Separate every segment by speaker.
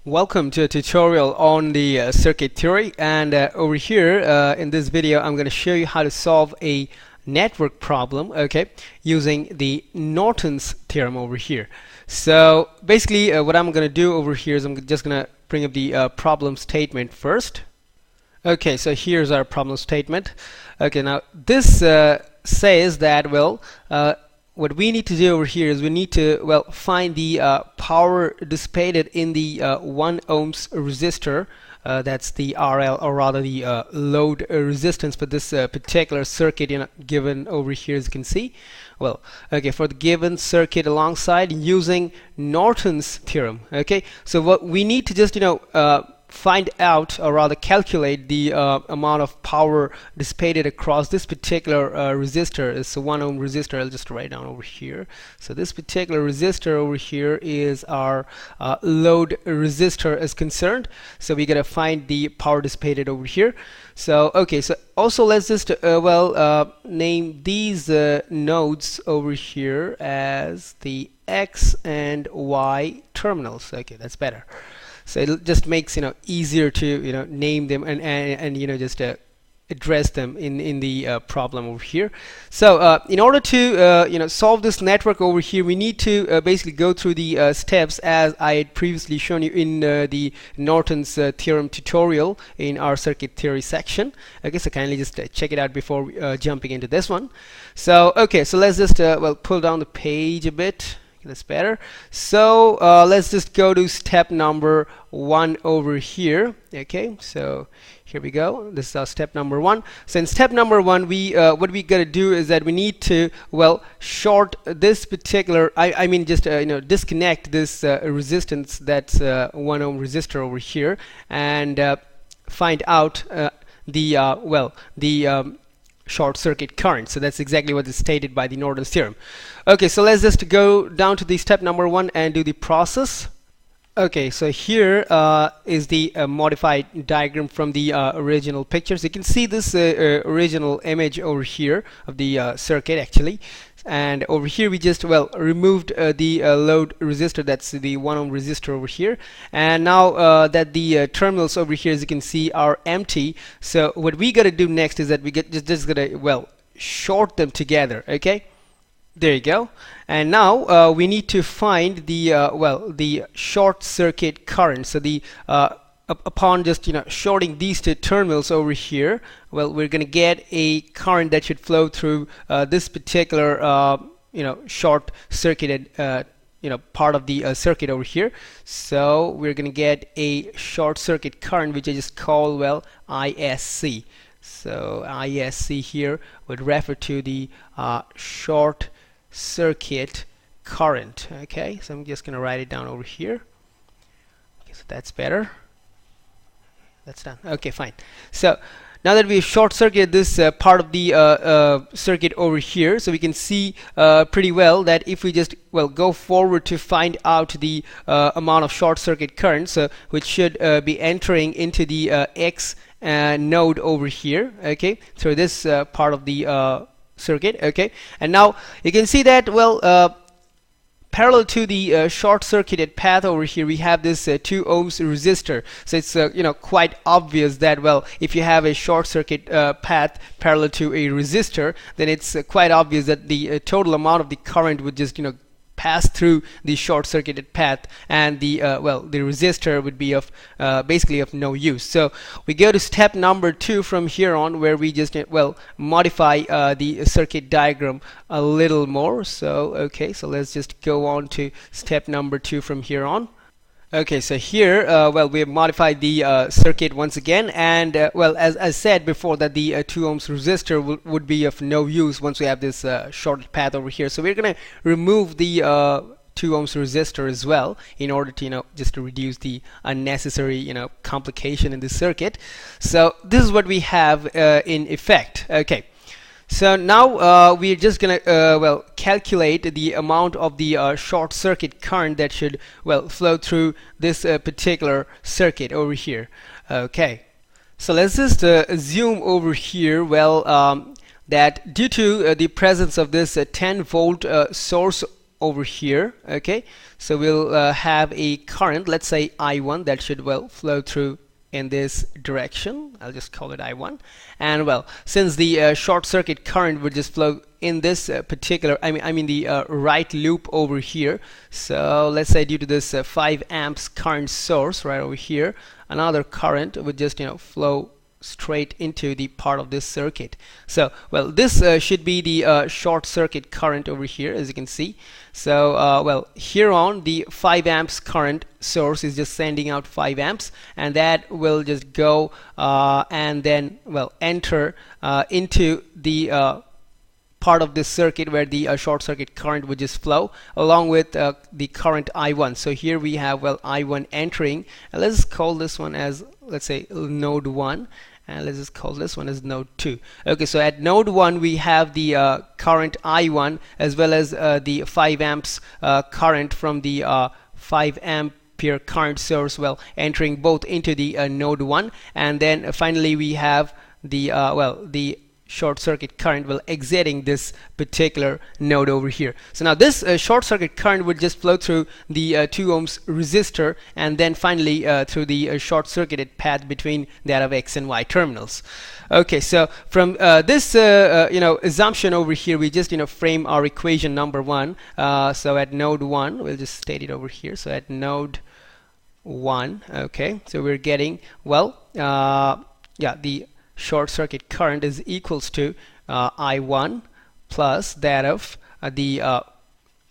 Speaker 1: Welcome to a tutorial on the circuit theory, and over here in this video I'm going to show you how to solve a network problem, okay, using the Norton's theorem over here. So basically what I'm going to do over here is I'm just going to bring up the problem statement first. Okay, so here's our problem statement. Okay, now this says that, well, what we need to do over here is we need to, well, find the power dissipated in the 1 ohms resistor. That's the RL, or rather the load resistance for this particular circuit, given over here, as you can see. Well, okay, for the given circuit alongside using Norton's theorem. Okay, so what we need to just find out, or rather calculate, the amount of power dissipated across this particular resistor. It's a 1 ohm resistor. I'll just write down over here. So this particular resistor over here is our load resistor is concerned. So we gotta find the power dissipated over here. So okay, so also let's just name these nodes over here as the X and Y terminals. Okay, that's better. So it just makes easier to name them and just address them in the problem over here. So in order to solve this network over here, we need to basically go through the steps as I had previously shown you in the Norton's theorem tutorial in our circuit theory section. Okay, so kindly just check it out before jumping into this one. So okay, so let's just pull down the page a bit. That's better. So let's just go to step number 1 over here. Okay, so here we go. This is our step number 1. So in step number 1, we what we gotta do is that we need to short this particular, I mean just disconnect this resistance, that's 1 ohm resistor over here, and find out the short circuit current. So that's exactly what is stated by the Norton's theorem. Okay, so let's just go down to the step number 1 and do the process. Okay, so here is the modified diagram from the original picture. So you can see this original image over here of the circuit actually. And over here we just removed the load resistor, that's the 1 ohm resistor over here, and now that the terminals over here, as you can see, are empty, so what we gotta do next is that we just gotta short them together. Okay, there you go. And now we need to find the the short circuit current. So the upon just shorting these two terminals over here, we're gonna get a current that should flow through this particular short circuited part of the circuit over here. So we're gonna get a short circuit current, which I just call ISC. So ISC here would refer to the short circuit current. Okay, so I'm just gonna write it down over here. Okay, so that's better. That's done. Okay, fine. So now that we've short circuited this part of the circuit over here, so we can see pretty well that if we just go forward to find out the amount of short circuit current, so which should be entering into the X node over here, okay, through this part of the circuit. Okay, and now you can see that parallel to the short circuited path over here, we have this 2 ohms resistor. So it's quite obvious that if you have a short circuit path parallel to a resistor, then it's quite obvious that the total amount of the current would just pass through the short circuited path, and the the resistor would be of basically of no use. So we go to step number 2 from here on, where we just modify the circuit diagram a little more. So okay, so let's just go on to step number 2 from here on. Okay, so here we have modified the circuit once again, and as I said before, that the 2 ohms resistor would be of no use once we have this shorted path over here. So we're gonna remove the 2 ohms resistor as well, in order to just to reduce the unnecessary complication in the circuit. So this is what we have in effect. Okay, so now we're just gonna calculate the amount of the short circuit current that should flow through this particular circuit over here. Okay, so let's just assume over here that due to the presence of this 10 volt source over here. Okay, so we'll have a current, let's say I1, that should well flow through in this direction. I'll just call it I1. And well, since the short circuit current would just flow in this particular, I mean the right loop over here, so let's say due to this 5 amps current source right over here, another current would just flow straight into the part of this circuit. So well, this should be the short circuit current over here, as you can see. So well, here on the 5 amps current source is just sending out 5 amps, and that will just go and then well enter into the part of this circuit where the short circuit current would just flow along with the current I1. So here we have well I1 entering, and let's call this one as, let's say, node 1, and let's just call this one as node 2. Okay, so at node 1 we have the current I1 as well as the 5 amps current from the 5 ampere current source well entering both into the node 1, and then finally we have the well the short circuit current will exiting this particular node over here. So now this short circuit current would just flow through the 2 ohms resistor, and then finally through the short circuited path between that of X and Y terminals. Okay, so from this assumption over here, we just frame our equation number 1. So at node 1, we'll just state it over here. So at node 1, okay, so we're getting well yeah, the short circuit current is equals to I1 plus that of the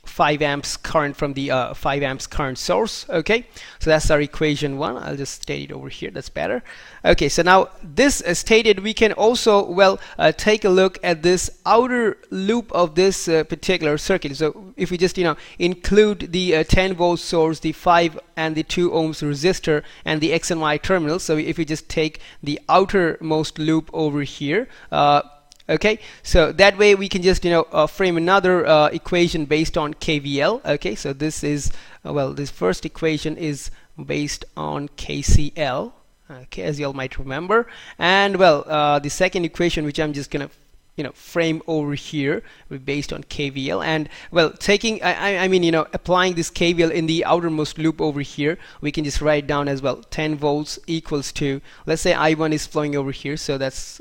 Speaker 1: 5 amps current from the 5 amps current source. Okay, so that's our equation 1. I'll just state it over here, that's better. Okay, so now this stated, we can also well take a look at this outer loop of this particular circuit. So if we just include the 10 volt source, the 5 and the 2 ohms resistor, and the X and Y terminals, so if we just take the outermost loop over here, okay, so that way we can just frame another equation based on KVL. Okay, so this is well, this first equation is based on KCL, okay, as you all might remember, and well the second equation, which I'm just gonna frame over here, based on KVL, and well taking I mean applying this KVL in the outermost loop over here, we can just write down as well 10 volts equals to, let's say I1 is flowing over here, so that's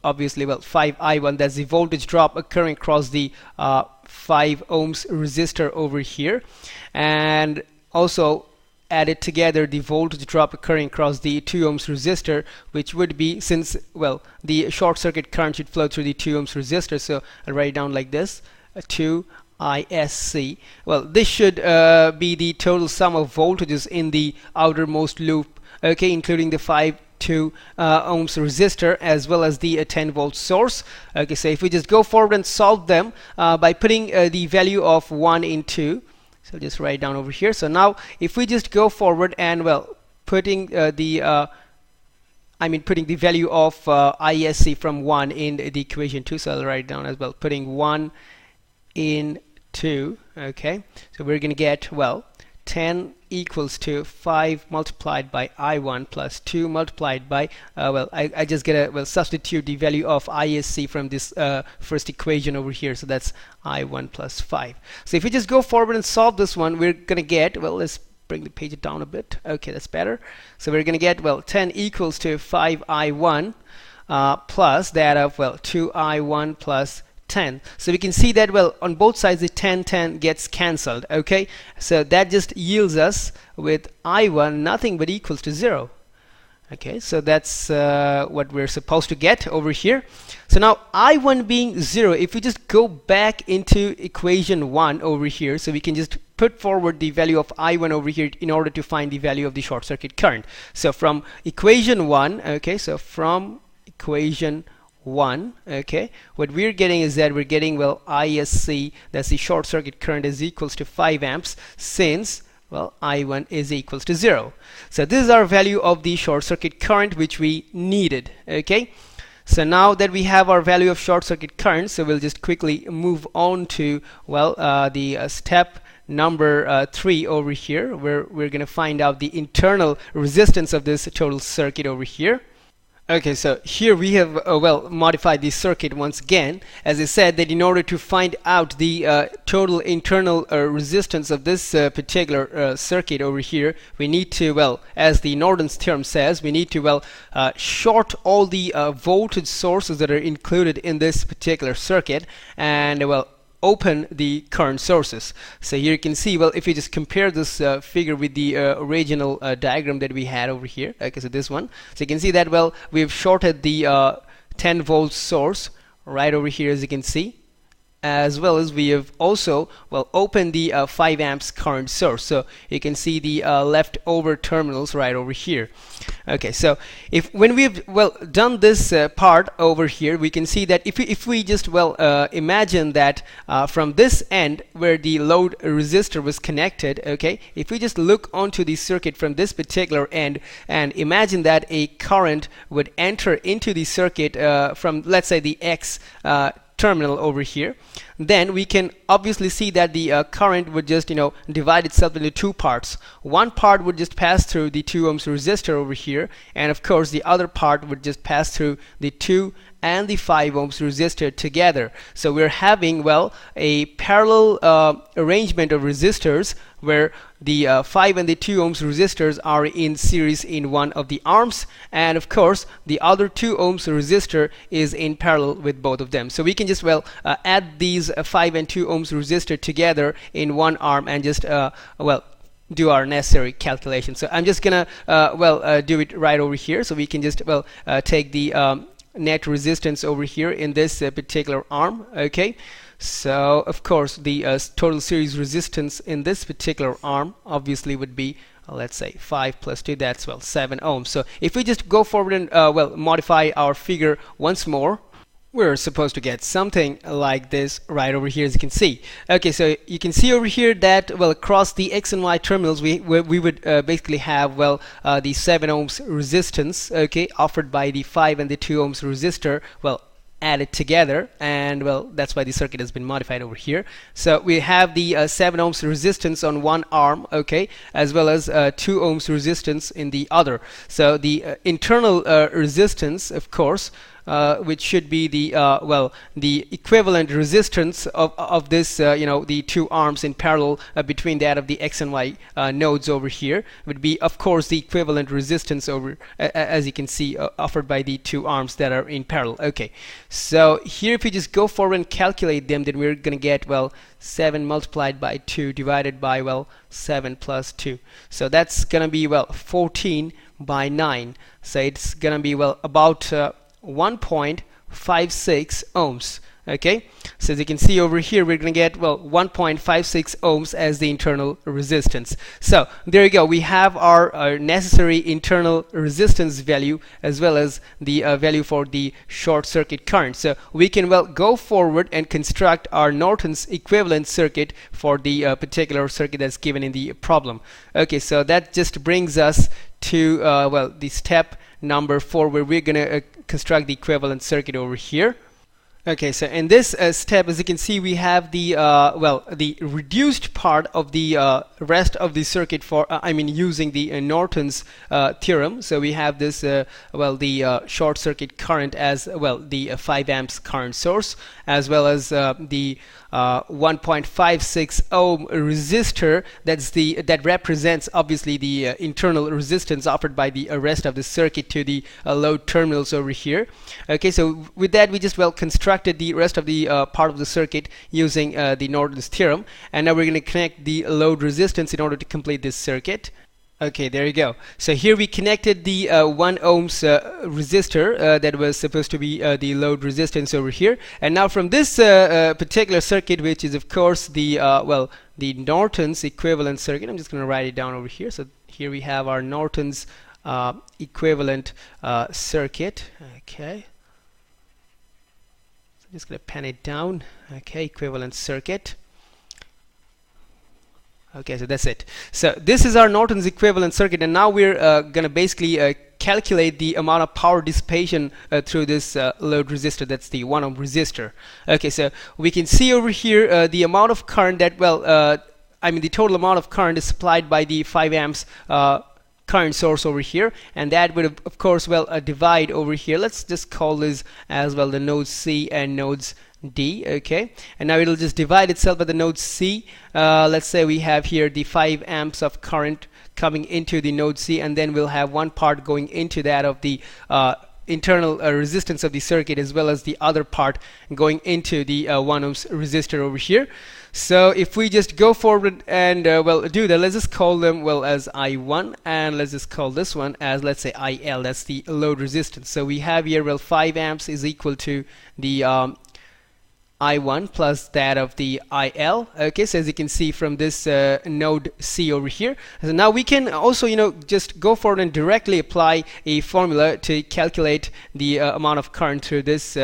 Speaker 1: obviously well 5 I1, that's the voltage drop occurring across the 5 ohms resistor over here, and also added together the voltage drop occurring across the 2 ohms resistor, which would be, since well the short circuit current should flow through the 2 ohms resistor, so I'll write it down like this, 2 ISC. Well, this should be the total sum of voltages in the outermost loop, okay, including the 2 ohms resistor as well as the 10 volt source. Okay, so if we just go forward and solve them by putting the value of 1 in 2, so I'll just write down over here. So now if we just go forward and well putting the putting the value of ISC from 1 in the equation 2, so I'll write down as well putting 1 in 2. Okay, so we're gonna get well 10 equals to 5 multiplied by I1 plus 2 multiplied by well I just get a well substitute the value of ISC from this first equation over here, so that's I1 plus 5. So if we just go forward and solve this one, we're gonna get, well, let's bring the page down a bit. Okay, that's better. So we're gonna get well 10 equals to 5 I1 plus that of well 2 I1 plus 10. So we can see that well on both sides the 10 gets cancelled. Okay, so that just yields us with I1 nothing but equals to 0. Okay, so that's what we're supposed to get over here. So now I1 being 0, if we just go back into equation 1 over here, so we can just put forward the value of I1 over here in order to find the value of the short circuit current. So from equation 1, okay, so from equation 1, okay, what we're getting is that we're getting well ISC, that's the short circuit current, is equals to 5 amps, since well I1 is equals to 0. So this is our value of the short circuit current which we needed. Okay, so now that we have our value of short circuit current, so we'll just quickly move on to well the step number 3 over here, where we're going to find out the internal resistance of this total circuit over here. Okay, so here we have well modified the circuit once again. As I said, that in order to find out the total internal resistance of this particular circuit over here, we need to, well, as the Norton's theorem says, we need to, well, short all the voltage sources that are included in this particular circuit, and, well, open the current sources. So here you can see, well, if you just compare this figure with the original diagram that we had over here, okay, so this one, so you can see that, well, we've shorted the 10 volt source right over here, as you can see, as well as we have also, well, opened the 5 amps current source. So you can see the leftover terminals right over here. Okay, so when we've, well, done this part over here, we can see that if we just, well, imagine that from this end where the load resistor was connected, okay, if we just look onto the circuit from this particular end and imagine that a current would enter into the circuit from, let's say, the X terminal over here, then we can obviously see that the current would just, divide itself into two parts. One part would just pass through the 2 ohms resistor over here, and of course the other part would just pass through the 2 and the 5 ohms resistor together. So we're having, well, a parallel arrangement of resistors where the 5 and the 2 ohms resistors are in series in one of the arms, and of course the other 2 ohms resistor is in parallel with both of them. So we can just, well, add these 5 and 2 ohms resistor together in one arm and just well, do our necessary calculation. So I'm just gonna well, do it right over here. So we can just, well, take the net resistance over here in this particular arm. Okay, so of course the total series resistance in this particular arm obviously would be, let's say 5 plus 2, that's, well, 7 ohms. So if we just go forward and well, modify our figure once more, we're supposed to get something like this right over here, as you can see. Okay, so you can see over here that, well, across the X and Y terminals we would basically have, well, the 7 ohms resistance, okay, offered by the 5 and the 2 ohms resistor, well, added together, and, well, that's why the circuit has been modified over here. So we have the 7 ohms resistance on one arm, okay, as well as 2 ohms resistance in the other. So the internal resistance, of course, which should be the well, the equivalent resistance of this, the two arms in parallel between that of the X and Y nodes over here, would be, of course, the equivalent resistance over, as you can see, offered by the two arms that are in parallel. Okay, so here if you just go forward and calculate them, then we're gonna get, well, 7 multiplied by 2 divided by, well, 7 plus 2. So that's gonna be, well, 14 by 9. So it's gonna be, well, about 1.56 ohms. Okay, so as you can see over here, we're going to get, well, 1.56 ohms as the internal resistance. So there you go, we have our necessary internal resistance value as well as the value for the short circuit current. So we can, well, go forward and construct our Norton's equivalent circuit for the particular circuit that's given in the problem. Okay, so that just brings us to well, the step number 4, where we're going to construct the equivalent circuit over here. Okay, so in this step, as you can see, we have the well, the reduced part of the rest of the circuit for using the Norton's theorem. So we have this well, the short circuit current as well, the 5 amps current source, as well as the 1.56 ohm resistor. That represents obviously the internal resistance offered by the rest of the circuit to the load terminals over here. Okay, so with that we just, well, constructed the rest of the part of the circuit using the Norton's theorem, and now we're going to connect the load resistance in order to complete this circuit. Okay, there you go. So here we connected the 1 ohms resistor that was supposed to be the load resistance over here, and now from this particular circuit, which is of course the well, the Norton's equivalent circuit, I'm just going to write it down over here. So here we have our Norton's equivalent circuit. Okay, so I'm just going to pen it down. Okay, equivalent circuit. Okay, so that's it. So this is our Norton's equivalent circuit, and now we're going to basically calculate the amount of power dissipation through this load resistor. That's the 1 ohm resistor. Okay, so we can see over here the amount of current that, well, the total amount of current is supplied by the 5 amps current source over here, and that would of course divide over here. Let's just call this as well the nodes C and nodes D. Okay, and now it'll just divide itself by the node C. Let's say we have here the 5 amps of current coming into the node C, and then we'll have one part going into that of the internal resistance of the circuit, as well as the other part going into the 1 ohms resistor over here. So if we just go forward and do that, let's just call them as I1, and let's just call this one as, let's say, IL. That's the load resistance. So we have here 5 amps is equal to the I1 plus that of the IL. Okay, so as you can see from this node C over here, so now we can also just go forward and directly apply a formula to calculate the amount of current through this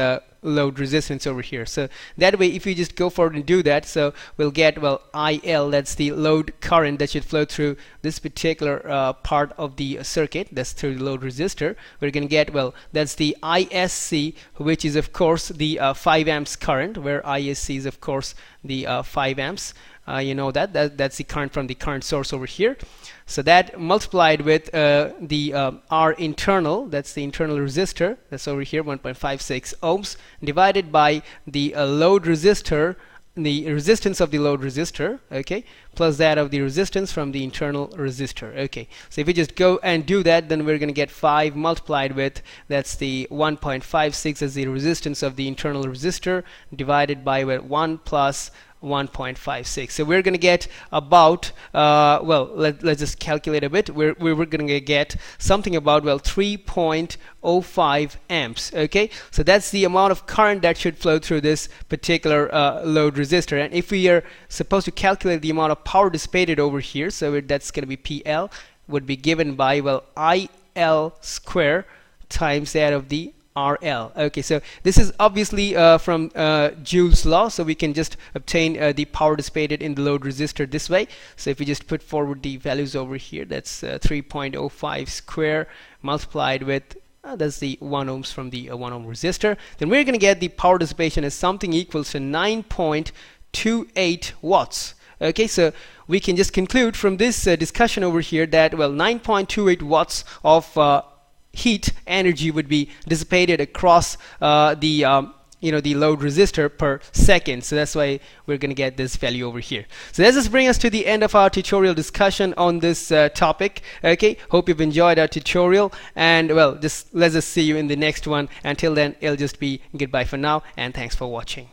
Speaker 1: load resistance over here. So that way, if we just go forward and do that, so we'll get IL, that's the load current that should flow through this particular part of the circuit, that's through the load resistor. We're going to get, that's the ISC, which is of course the 5 amps current, where ISC is of course the 5 amps. You know that's the current from the current source over here. So that multiplied with the R internal, that's the internal resistor, that's over here 1.56 ohms, divided by the load resistor, the resistance of the load resistor, okay, plus that of the resistance from the internal resistor. Okay, so if we just go and do that, then we're going to get 5 multiplied with, that's the 1.56 as the resistance of the internal resistor, divided by 1 plus 1.56. So we're going to get about let's just calculate a bit. We're going to get something about 3.05 amps. Okay, so that's the amount of current that should flow through this particular load resistor. And if we are supposed to calculate the amount of power dissipated over here, so that's going to be PL, would be given by IL square times that of the RL. Okay, so this is obviously from Joule's law, so we can just obtain the power dissipated in the load resistor this way. So if we just put forward the values over here, that's 3.05 square multiplied with that's the 1 ohms from the 1 ohm resistor, then we're going to get the power dissipation as something equals to 9.28 watts. Okay, so we can just conclude from this discussion over here that 9.28 watts of heat energy would be dissipated across the load resistor per second. So that's why we're going to get this value over here. So let's just bring us to the end of our tutorial discussion on this topic. Okay, hope you've enjoyed our tutorial, and let's just see you in the next one. Until then, it'll just be goodbye for now, and thanks for watching.